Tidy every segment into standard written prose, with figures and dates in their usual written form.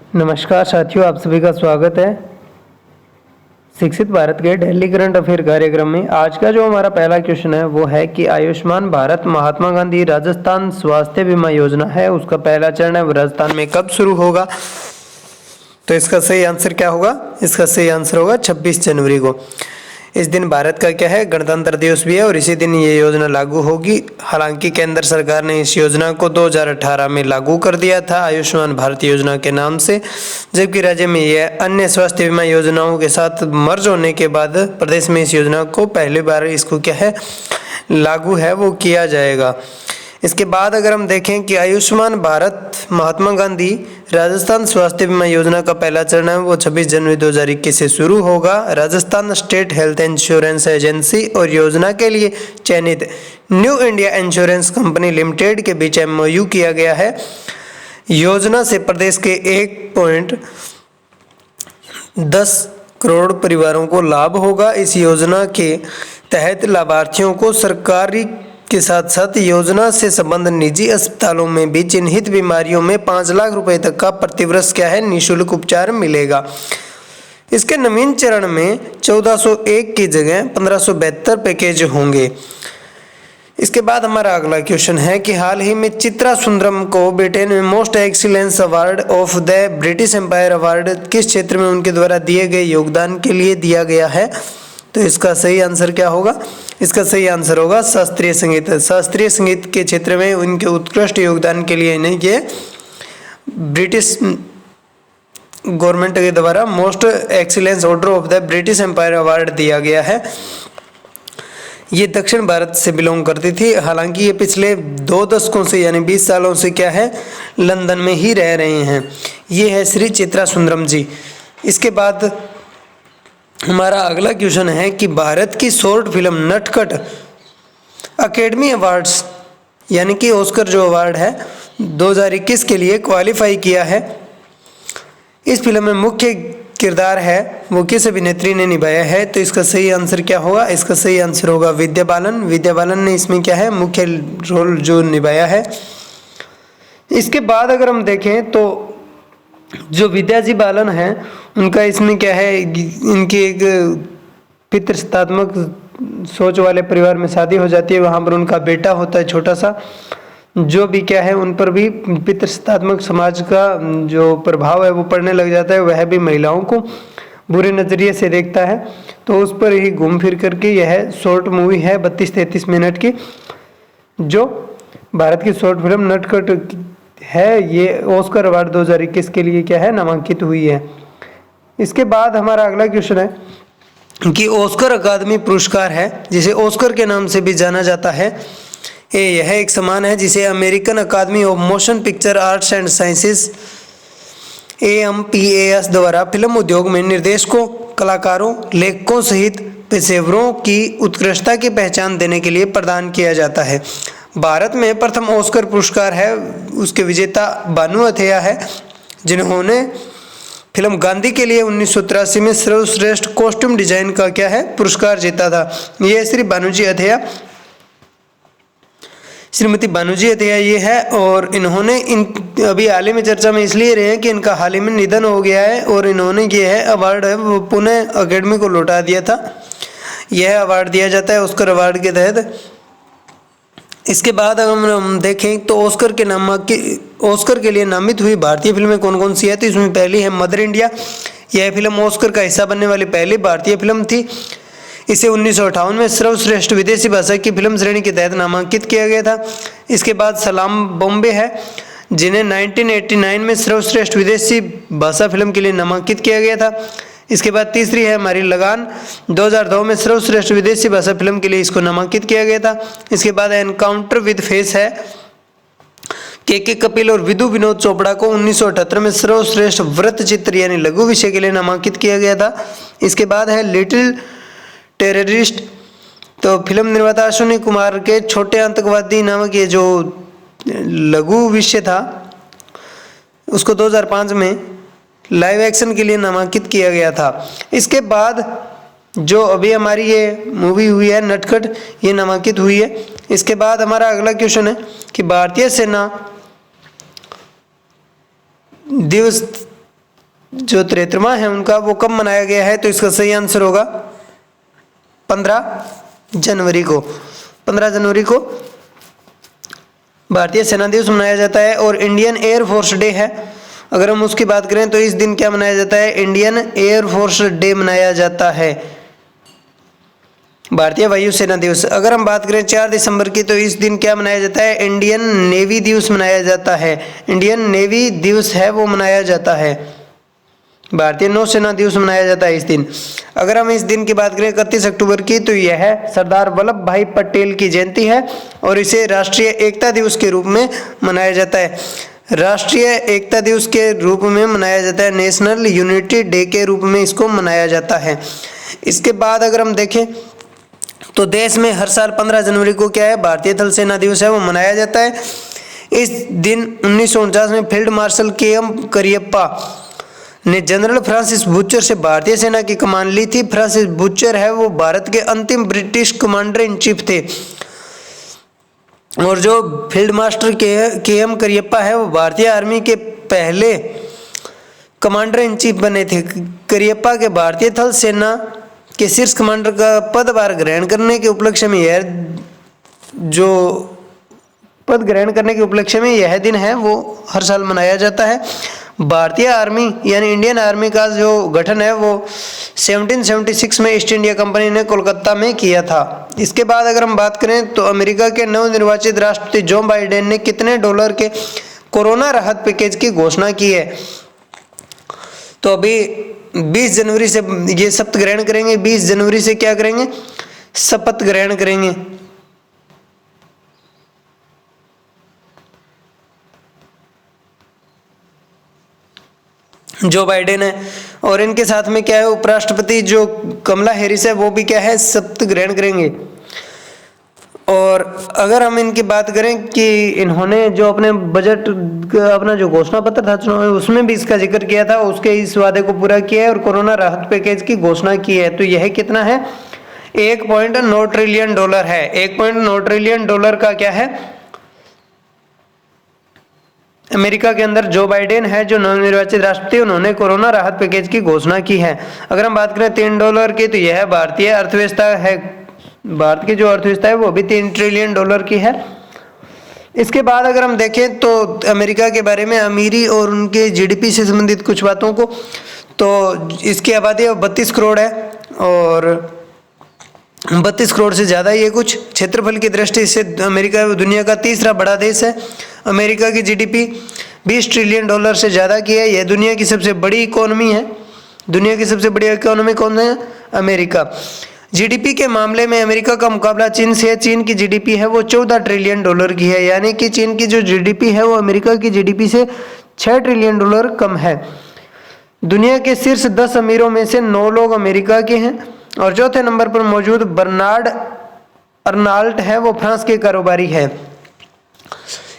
नमस्कार साथियों, आप सभी का स्वागत है शिक्षित भारत के डेली करंट अफेयर कार्यक्रम में। आज का जो हमारा पहला क्वेश्चन है वो है कि आयुष्मान भारत महात्मा गांधी राजस्थान स्वास्थ्य बीमा योजना है, उसका पहला चरण है वो राजस्थान में कब शुरू होगा? तो इसका सही आंसर क्या होगा? इसका सही आंसर होगा 26 जनवरी को। इस दिन भारत का क्या है, गणतंत्र दिवस भी है और इसी दिन ये योजना लागू होगी। हालांकि केंद्र सरकार ने इस योजना को 2018 में लागू कर दिया था आयुष्मान भारत योजना के नाम से, जबकि राज्य में यह अन्य स्वास्थ्य बीमा योजनाओं के साथ मर्ज होने के बाद प्रदेश में इस योजना को पहली बार इसको क्या है लागू है वो किया जाएगा। इसके बाद अगर हम देखें कि आयुष्मान भारत महात्मा गांधी राजस्थान स्वास्थ्य बीमा योजना का पहला चरण है वो 26 जनवरी 2021 से शुरू होगा। Rajasthan state health insurance agency और योजना के लिए चयनित new India insurance company limited के बीच MOU किया गया है। योजना से प्रदेश के 1.10 करोड़ परिवारों को लाभ होगा। इस योजना के तहत लाभार्थियों को सरकारी के साथ साथ योजना से संबंध निजी अस्पतालों में भी चिन्हित बीमारियों में 5 लाख रुपए तक का प्रतिवर्ष क्या है निःशुल्क उपचार मिलेगा। इसके नवीन चरण में 1401 की जगह 1572 पैकेज होंगे। इसके बाद हमारा अगला क्वेश्चन है कि हाल ही में चित्रा सुंदरम को ब्रिटेन में most excellence award of the British empire award किस क्षेत्र में उनके द्वारा दिए गए योगदान के लिए दिया गया है? तो इसका सही आंसर क्या होगा? इसका सही आंसर होगा शास्त्रीय संगीत। शास्त्रीय संगीत के क्षेत्र में उनके उत्कृष्ट योगदान के लिए इन्हें ये ब्रिटिश गवर्नमेंट के द्वारा most excellence order of the British empire award दिया गया है। ये दक्षिण भारत से बिलोंग करती थी। हालांकि ये पिछले 2 दशकों से यानी 20 सालों से क्या है लंदन में ही रह रहे हैं। ये है श्री चित्रा सुंदरम जी। इसके बाद हमारा अगला क्वेश्चन है कि भारत की शॉर्ट फिल्म नटखट अकेडमी अवार्ड्स यानी कि ऑस्कर जो अवार्ड है 2021 के लिए क्वालिफाई किया है। इस फिल्म में मुख्य किरदार है वो किस अभिनेत्री ने निभाया है? तो इसका सही आंसर क्या होगा? इसका सही आंसर होगा विद्या बालन। विद्या बालन ने इसमें क्या है मुख्य रोल जो निभाया है। इसके बाद अगर हम देखें तो जो विद्याजी बालन है उनका इसमें क्या है इनकी एक पितृसत्तात्मक सोच वाले परिवार में शादी हो जाती है। वहाँ पर उनका बेटा होता है छोटा सा, जो भी क्या है उन पर भी पितृसत्तात्मक समाज का जो प्रभाव है वो पड़ने लग जाता है। वह भी महिलाओं को बुरे नज़रिए से देखता है। तो उस पर ही घूम फिर करके यह शॉर्ट मूवी है 32-33 मिनट की, जो भारत की शॉर्ट फिल्म नटखट है। ये ऑस्कर अवार्ड 2021 के लिए क्या है नामांकित हुई है। इसके बाद हमारा अगला क्वेश्चन है कि ऑस्कर अकादमी पुरस्कार है जिसे ऑस्कर के नाम से भी जाना जाता है। यह एक सम्मान है जिसे American academy of motion picture arts and sciences AMPAS द्वारा फिल्म उद्योग में निर्देशकों, कलाकारों, लेखकों सहित पेशेवरों की उत्कृष्टता की पहचान देने के लिए प्रदान किया जाता है। भारत में प्रथम ऑस्कर पुरस्कार है उसके विजेता बानू अथैया है, जिन्होंने फिल्म गांधी के लिए 1983 में सर्वश्रेष्ठ कॉस्ट्यूम डिजाइन का क्या है पुरस्कार जीता था। यह श्रीमती बानूजी अथैया ये है और इन्होंने अभी हाल ही में चर्चा में इसलिए रहे हैं कि इनका हाल ही में निधन हो गया है और इन्होंने ये है अवार्ड है वो पुनः अकेडमी को लौटा दिया था। यह अवार्ड दिया जाता है ऑस्कर अवार्ड के तहत। इसके बाद अगर हम देखें तो ऑस्कर के लिए नामित हुई भारतीय फिल्में कौन कौन सी है? तो इसमें पहली है मदर इंडिया। यह फिल्म ऑस्कर का हिस्सा बनने वाली पहली भारतीय फिल्म थी। इसे 1958 में सर्वश्रेष्ठ विदेशी भाषा की फिल्म श्रेणी के तहत नामांकित किया गया था। इसके बाद सलाम बॉम्बे है जिन्हें 1989 में सर्वश्रेष्ठ विदेशी भाषा फिल्म के लिए नामांकित किया गया था। इसके बाद तीसरी है हमारी लगान, 2002 में सर्वश्रेष्ठ विदेशी भाषा फिल्म के लिए इसको नामांकित किया गया था। इसके बाद एनकाउंटर विद फेस है, के कपिल और विदु विनोद चोपड़ा को 1978 में सर्वश्रेष्ठ वृत्त चित्र यानी लघु विषय के लिए नामांकित किया गया था। इसके बाद है लिटिल टेररिस्ट, तो फिल्म निर्माता अश्विनी कुमार के छोटे आतंकवादी नामक ये जो लघु विषय था उसको 2005 में लाइव एक्शन के लिए नामांकित किया गया था। इसके बाद जो अभी हमारी ये मूवी हुई है नटखट, ये नामांकित हुई है। इसके बाद हमारा अगला क्वेश्चन है कि भारतीय सेना दिवस जो 73वां है उनका, वो कब मनाया गया है? तो इसका सही आंसर होगा 15 जनवरी को। 15 जनवरी को भारतीय सेना दिवस मनाया जाता है। और इंडियन एयर फोर्स डे है, अगर हम उसकी बात करें तो इस दिन क्या मनाया जाता है? इंडियन एयर फोर्स डे मनाया जाता है, भारतीय वायुसेना दिवस। अगर हम बात करें 4 दिसंबर की, तो इस दिन क्या मनाया जाता है? इंडियन नेवी दिवस मनाया जाता है। इंडियन नेवी दिवस है वो मनाया जाता है, भारतीय नौसेना दिवस मनाया जाता है इस दिन। अगर हम इस दिन की बात करें 31 अक्टूबर की, तो यह सरदार वल्लभ भाई पटेल की जयंती है और इसे राष्ट्रीय एकता दिवस के रूप में मनाया जाता है। राष्ट्रीय एकता दिवस के रूप में मनाया जाता है, नेशनल यूनिटी डे के रूप में इसको मनाया जाता है। इसके बाद अगर हम देखें तो देश में हर साल 15 जनवरी को क्या है? भारतीय थल सेना दिवस है वो मनाया जाता है। इस दिन 1949 में फील्ड मार्शल के.एम. करियप्पा ने जनरल फ्रांसिस बूचर से भारतीय सेना की कमान ली थी। फ्रांसिस बूचर है वो भारत के अंतिम ब्रिटिश कमांडर इन चीफ थे। और जो फील्ड मास्टर के.एम. करियप्पा है वो भारतीय आर्मी के पहले कमांडर इन चीफ बने थे। करियप्पा के भारतीय थल सेना के शीर्ष कमांडर का पदभार ग्रहण करने के उपलक्ष्य में यह दिन है वो हर साल मनाया जाता है। भारतीय आर्मी यानी इंडियन आर्मी का जो गठन है वो 1776 में ईस्ट इंडिया कंपनी ने कोलकाता में किया था। इसके बाद अगर हम बात करें तो अमेरिका के नवनिर्वाचित राष्ट्रपति जो बाइडेन ने कितने डॉलर के कोरोना राहत पैकेज की घोषणा की है? तो अभी 20 जनवरी से ये शपथ ग्रहण करेंगे। 20 जनवरी से क्या करेंगे? शपथ ग्रहण करेंगे। जो बाइडेन है, और इनके साथ में क्या है? उपराष्ट्रपति जो कमला हैरिस है वो भी क्या है? शपथ ग्रहण करेंगे। और अगर हम इनकी बात करें कि इन्होंने जो अपने बजट अपना जो घोषणा पत्र था चुनाव में, उसमें भी इसका जिक्र किया था, उसके इस वादे को पूरा किया है और कोरोना राहत पैकेज की घोषणा की है। तो यह कितना है? 1.9 ट्रिलियन डॉलर है। 1.9 ट्रिलियन डॉलर का क्या है? अमेरिका के अंदर जो बाइडेन है जो नवनिर्वाचित राष्ट्रपति, उन्होंने कोरोना राहत पैकेज की घोषणा की है। अगर हम बात करें 3 डॉलर की, तो यह भारतीय अर्थव्यवस्था है। भारत की जो अर्थव्यवस्था है वो भी 3 ट्रिलियन डॉलर की है। इसके बाद अगर हम देखें तो अमेरिका के बारे में, अमीरी और उनके जीडीपी से संबंधित कुछ बातों को, तो इसकी आबादी 32 करोड़ है और 32 करोड़ से ज़्यादा ये कुछ क्षेत्रफल की दृष्टि से अमेरिका दुनिया का तीसरा बड़ा देश है। अमेरिका की जीडीपी 20 ट्रिलियन डॉलर से ज़्यादा की है। यह दुनिया की सबसे बड़ी इकोनॉमी है। दुनिया की सबसे बड़ी इकोनॉमी कौन है? अमेरिका। जीडीपी के मामले में अमेरिका का मुकाबला चीन से है। चीन की जीडीपी है वो 14 ट्रिलियन डॉलर की है, यानी कि चीन की जो जीडीपी है वो अमेरिका की जीडीपी से 6 ट्रिलियन डॉलर कम है। दुनिया के शीर्ष 10 अमीरों में से 9 लोग अमेरिका के हैं और चौथे नंबर पर मौजूद बर्नार्ड अर्नाल्ट है वो फ्रांस के कारोबारी है।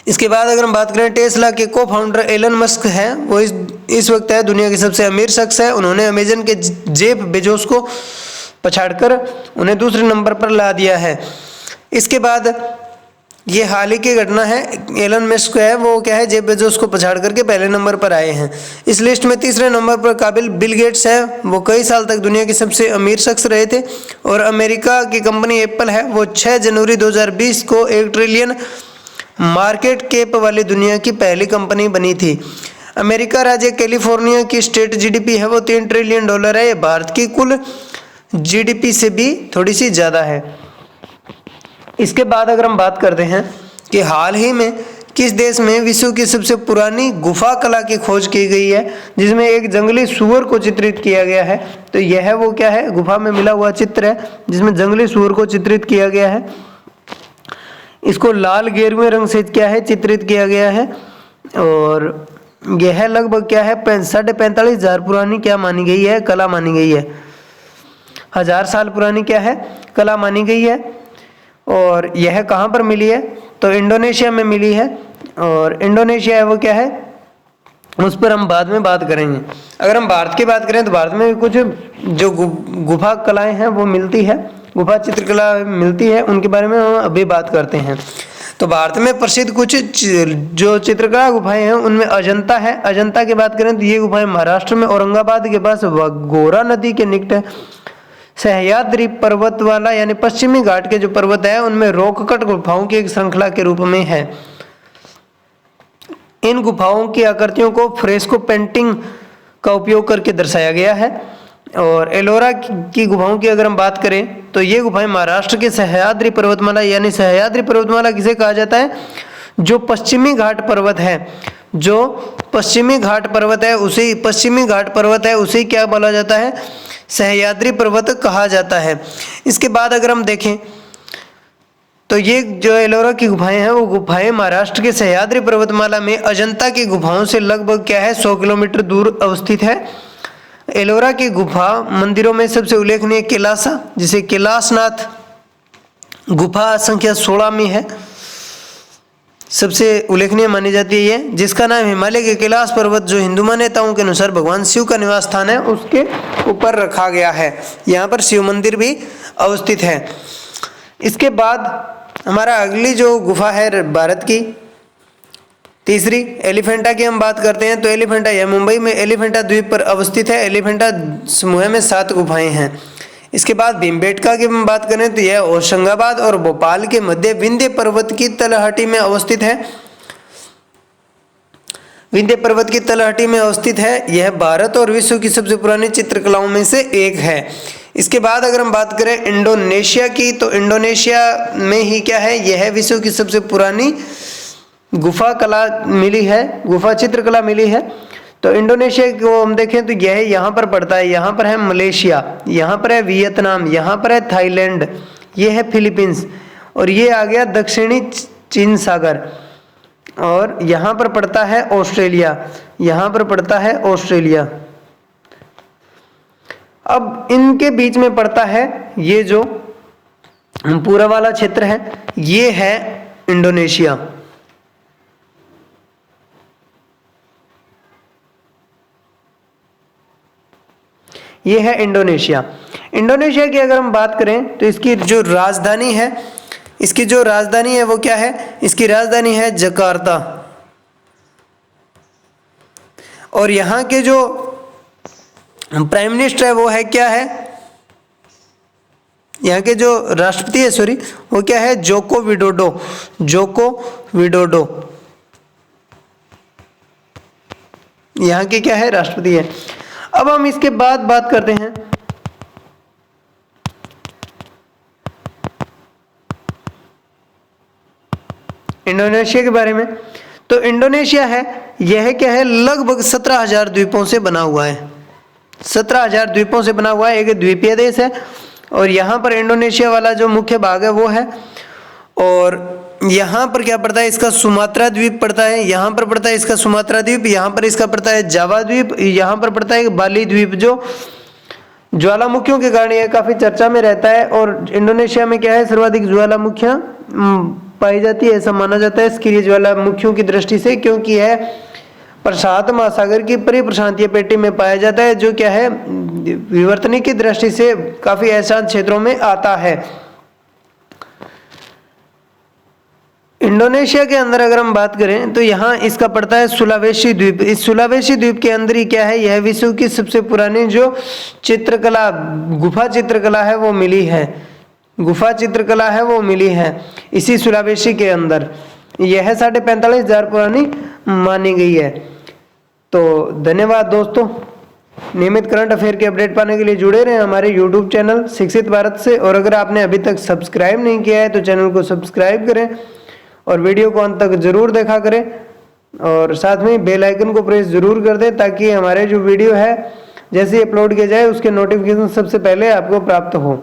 इसके बाद अगर हम बात करें टेस्ला के को फाउंडर एलन मस्क है वो इस वक्त है दुनिया के सबसे अमीर शख्स है। उन्होंने अमेजन के जेफ बेजोस को पछाड़कर उन्हें दूसरे नंबर पर ला दिया है। इसके बाद ये हाल ही की घटना है, एलन मस्क है वो क्या है जेफ बेजोस को पछाड़ करके पहले नंबर पर आए हैं। इस लिस्ट में तीसरे नंबर पर काबिल बिल गेट्स है, वो कई साल तक दुनिया के सबसे अमीर शख्स रहे थे। और अमेरिका की कंपनी एप्पल है वो 6 जनवरी 2020 को 1 ट्रिलियन मार्केट कैप वाली दुनिया की पहली कंपनी बनी थी। अमेरिका राज्य कैलिफोर्निया की स्टेट जीडीपी है वो 3 ट्रिलियन डॉलर है। ये भारत की कुल जीडीपी से भी थोड़ी सी ज़्यादा है। इसके बाद अगर हम बात करते हैं कि हाल ही में किस देश में विश्व की सबसे पुरानी गुफा कला की खोज की गई है, जिसमें एक जंगली सूअर को चित्रित किया गया है। तो यह वो क्या है? गुफा में मिला हुआ चित्र है जिसमें जंगली सूअर को चित्रित किया गया है। इसको लाल गेरुए रंग से क्या है? चित्रित किया गया है। और यह लगभग क्या है? 45,500 पुरानी क्या मानी गई है? कला मानी गई है। 1000 साल पुरानी क्या है? कला मानी गई है। और यह कहाँ पर मिली है? तो इंडोनेशिया में मिली है। और इंडोनेशिया है वो क्या है? उस पर हम बाद में बात करेंगे। अगर हम भारत की बात करें तो भारत में कुछ जो गुफा कलाएं हैं वो मिलती है, गुफा चित्रकला मिलती है, उनके बारे में हम अभी बात करते हैं। तो भारत में प्रसिद्ध कुछ जो चित्रकला गुफाएं हैं उनमें अजंता है। अजंता की बात करें तो ये गुफाएं महाराष्ट्र में औरंगाबाद के पास घोरा नदी के निकट है। सह्याद्री पर्वतमाला यानी पश्चिमी घाट के जो पर्वत है उनमें रॉक कट गुफाओं की एक श्रृंखला के रूप में है। इन गुफाओं की आकृतियों को फ्रेस्को पेंटिंग का उपयोग करके दर्शाया गया है। और एलोरा की गुफाओं की अगर हम बात करें तो ये गुफाएं महाराष्ट्र के सह्याद्री पर्वतमाला यानी सह्याद्री पर्वतमाला किसे कहा जाता है, जो पश्चिमी घाट पर्वत है, जो पश्चिमी घाट पर्वत है उसे पश्चिमी घाट पर्वत है उसे क्या बोला जाता है, सह्याद्री पर्वत कहा जाता है। इसके बाद अगर हम देखें तो ये जो एलोरा की गुफाएं हैं वो गुफाएं महाराष्ट्र के सह्याद्री पर्वतमाला में अजंता की गुफाओं से लगभग क्या है 100 किलोमीटर दूर अवस्थित है। एलोरा की गुफा मंदिरों में सबसे उल्लेखनीय कैलासा जिसे कैलाशनाथ गुफा संख्या 16 में है, सबसे उल्लेखनीय मानी जाती है ये, जिसका नाम हिमालय के कैलाश पर्वत जो हिंदू मान्यताओं के अनुसार भगवान शिव का निवास स्थान है उसके ऊपर रखा गया है। यहाँ पर शिव मंदिर भी अवस्थित है। इसके बाद हमारा अगली जो गुफा है भारत की तीसरी एलिफेंटा की हम बात करते हैं तो एलिफेंटा यह मुंबई में एलिफेंटा द्वीप पर अवस्थित है। एलिफेंटा समूह में 7 गुफाएं हैं। इसके बाद भीमबेटका की हम बात करें तो यह होशंगाबाद और भोपाल के मध्य विंध्य पर्वत की तलहटी में अवस्थित है। विंध्य पर्वत की तलहटी में अवस्थित है। यह भारत और विश्व की सबसे पुरानी चित्रकलाओं में से एक है। इसके बाद अगर हम बात करें इंडोनेशिया की तो इंडोनेशिया में ही क्या है, यह विश्व की सबसे पुरानी गुफा कला मिली है, गुफा चित्रकला मिली है। तो इंडोनेशिया को हम देखें तो यह यहाँ पर पड़ता है, यहाँ पर है मलेशिया, यहाँ पर है वियतनाम, यहाँ पर है थाईलैंड, ये है फिलीपींस और ये आ गया दक्षिणी चीन सागर और यहाँ पर पड़ता है ऑस्ट्रेलिया, यहाँ पर पड़ता है ऑस्ट्रेलिया। अब इनके बीच में पड़ता है ये जो पूरा वाला क्षेत्र है, ये है इंडोनेशिया। ये है इंडोनेशिया। इंडोनेशिया की अगर हम बात करें तो इसकी जो राजधानी है, इसकी जो राजधानी है वो क्या है, इसकी राजधानी है जकार्ता। और यहाँ के जो प्राइम मिनिस्टर है वो है क्या है, यहाँ के जो राष्ट्रपति है सॉरी वो क्या है, जोको विडोडो, जोको विडोडो यहाँ के क्या है, राष्ट्रपति है। अब हम इसके बाद बात करते हैं इंडोनेशिया के बारे में। तो इंडोनेशिया है यह क्या है, लगभग 17,000 द्वीपों से बना हुआ है। 17,000 द्वीपों से बना हुआ है, एक द्वीपीय देश है। और यहाँ पर इंडोनेशिया वाला जो मुख्य भाग है वो है, और यहाँ पर क्या पड़ता है, इसका सुमात्रा द्वीप पड़ता है, यहाँ पर पड़ता है इसका सुमात्रा द्वीप, यहाँ पर इसका पड़ता है जावा द्वीप, यहाँ पर पड़ता है बाली द्वीप जो ज्वालामुखियों के कारण यह काफी चर्चा में रहता है। और इंडोनेशिया में क्या है, सर्वाधिक ज्वालामुखियां पाई जाती है ऐसा माना जाता है सक्रिय ज्वालामुखियों की दृष्टि से, क्योंकि यह प्रशांत महासागर की परिप्रशांतीय पेटी में पाया जाता है जो क्या है विवर्तनिक की दृष्टि से काफी अशांत क्षेत्रों में आता है। इंडोनेशिया के अंदर अगर हम बात करें तो यहाँ इसका पड़ता है सुलावेशी द्वीप। इस सुलावेशी द्वीप के अंदर ही क्या है, यह विश्व की सबसे पुरानी जो चित्रकला गुफा चित्रकला है वो मिली है, गुफा चित्रकला है वो मिली है इसी सुलावेशी के अंदर। यह 45,500 पुरानी मानी गई है। तो धन्यवाद दोस्तों। नियमित करंट अफेयर के अपडेट पाने के लिए जुड़े रहें हमारे YouTube चैनल शिक्षित भारत से। और अगर आपने अभी तक सब्सक्राइब नहीं किया है तो चैनल को सब्सक्राइब करें और वीडियो को अंत तक जरूर देखा करें, और साथ में बेल आइकन को प्रेस जरूर कर दें ताकि हमारे जो वीडियो है जैसे ही अपलोड किया जाए उसके नोटिफिकेशन सबसे पहले आपको प्राप्त हो।